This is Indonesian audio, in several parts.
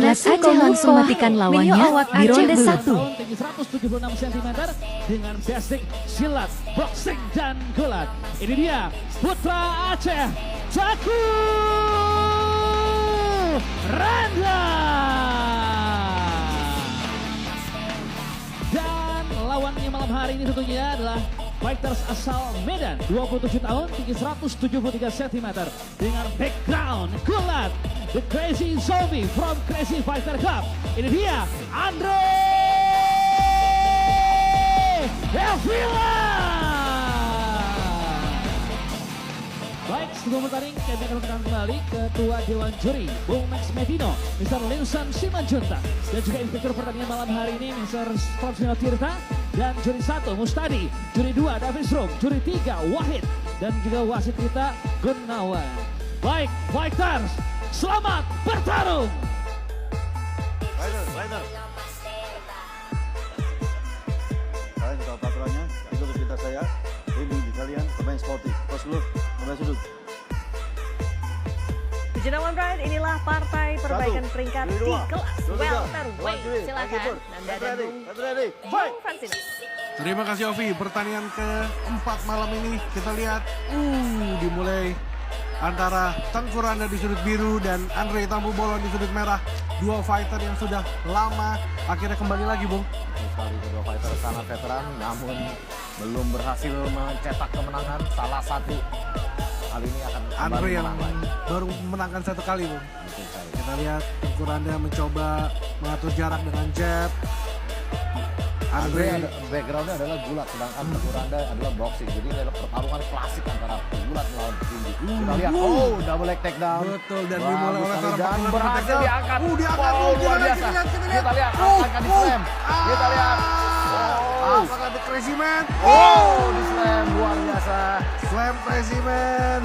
Aceh langsung matikan lawannya di ronde 1. Tinggi 176 cm dengan basic silat, boxing dan gulat. Ini dia Putra Aceh, Teguh Randa. Dan lawannya malam hari ini tentunya adalah fighters asal Medan, 27 tahun, tinggi 173 cm dengan background gulat, the crazy zombie from Crazy Fighter Club. Ini dia Andre Elvila. Baik, sebelum bertanding kami akan mengenal kembali Ketua Dewan Juri Bung Max Medino, Mr. Linsan Simanjuntak, dan juga inspektur pertandingan malam hari ini Mr. Fransino Tirta, dan juri 1 Mustadi, juri 2 David Strom, juri 3 Wahid, dan juga wasit kita Gunawan. Baik, fighters, selamat bertarung. Fighter. Kalian tahu peraturannya, ikut perintah saya. Ini kalian pemain sportif. Terus dulu, pemain sudut. Kejuaraan Pride, inilah partai perbaikan peringkat di kelas welterweight. Silakan Nanda dan Bung Fransino. Terima kasih Ovi, pertandingan keempat malam ini kita lihat dimulai antara Teguh Randa di sudut biru dan Andre Tampu Bolon di sudut merah. Dua fighter yang sudah lama akhirnya kembali lagi, Bung. Sekali kedua fighter sangat veteran namun belum berhasil mencetak kemenangan. Salah satu kali ini akan Andre yang menang lagi. baru memenangkan satu kali, Bung. Kita lihat Teguh Randa mencoba mengatur jarak dengan jab. Andre backgroundnya adalah gulat, sedangkan Teguh Randa adalah boxing. Jadi ini adalah pertarungan klasik antara gulat melawan tinggi. Kita lihat, double leg takedown. Betul, dan dimulai oleh seorang dan partner berhasil Teguh. diangkat. Diangkat, Luar biasa. Kita lihat, angkat di slam. Kita lihat. Apakah The Crazy Man? Di slam luar biasa. Slam Crazy Man.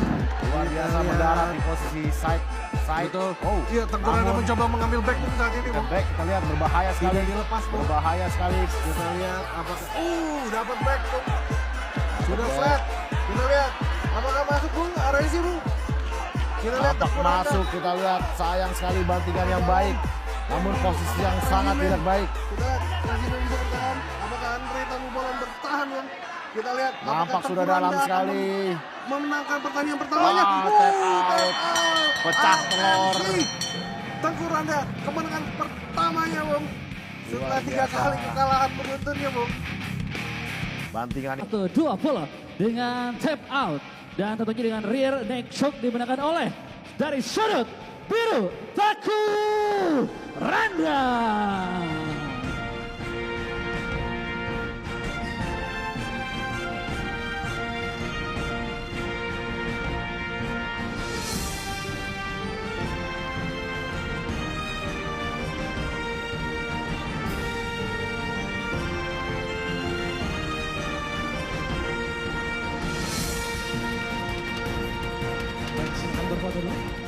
Luar biasa mendarat di posisi side. Betul. Iya, Teguh Randa mencoba mengambil back Bung saat ini, Bung. Back, kita lihat berbahaya sekali. Tidak dilepas, Bung. Berbahaya sekali. Kita lihat apakah dapat back, Bung. Sudah flat. Kita lihat apakah masuk, Bung? Aresi, Bung. Kita lihat Tapak masuk, kita lihat sayang sekali bantingan yang baik. Namun posisi yang sangat tidak baik. Kita lihat Crazy Man bisa bertahan. Apakah Andre Tampu Bolon bertahan, Bung? Kita lihat Nampak apakah sudah Teguh dalam Randa sekali. memenangkan pertandingan pertamanya. Tap out. Pecah telur. Teguh Randa kemenangan pertamanya, Bung. Setelah 3 kali kekalahan beruntunnya, Bung. Bantingan 1-20 dengan tap out, dan tentunya dengan rear neck choke dimenangkan oleh dari sudut biru Teguh Randa. Baik, silakan berfoto dulu.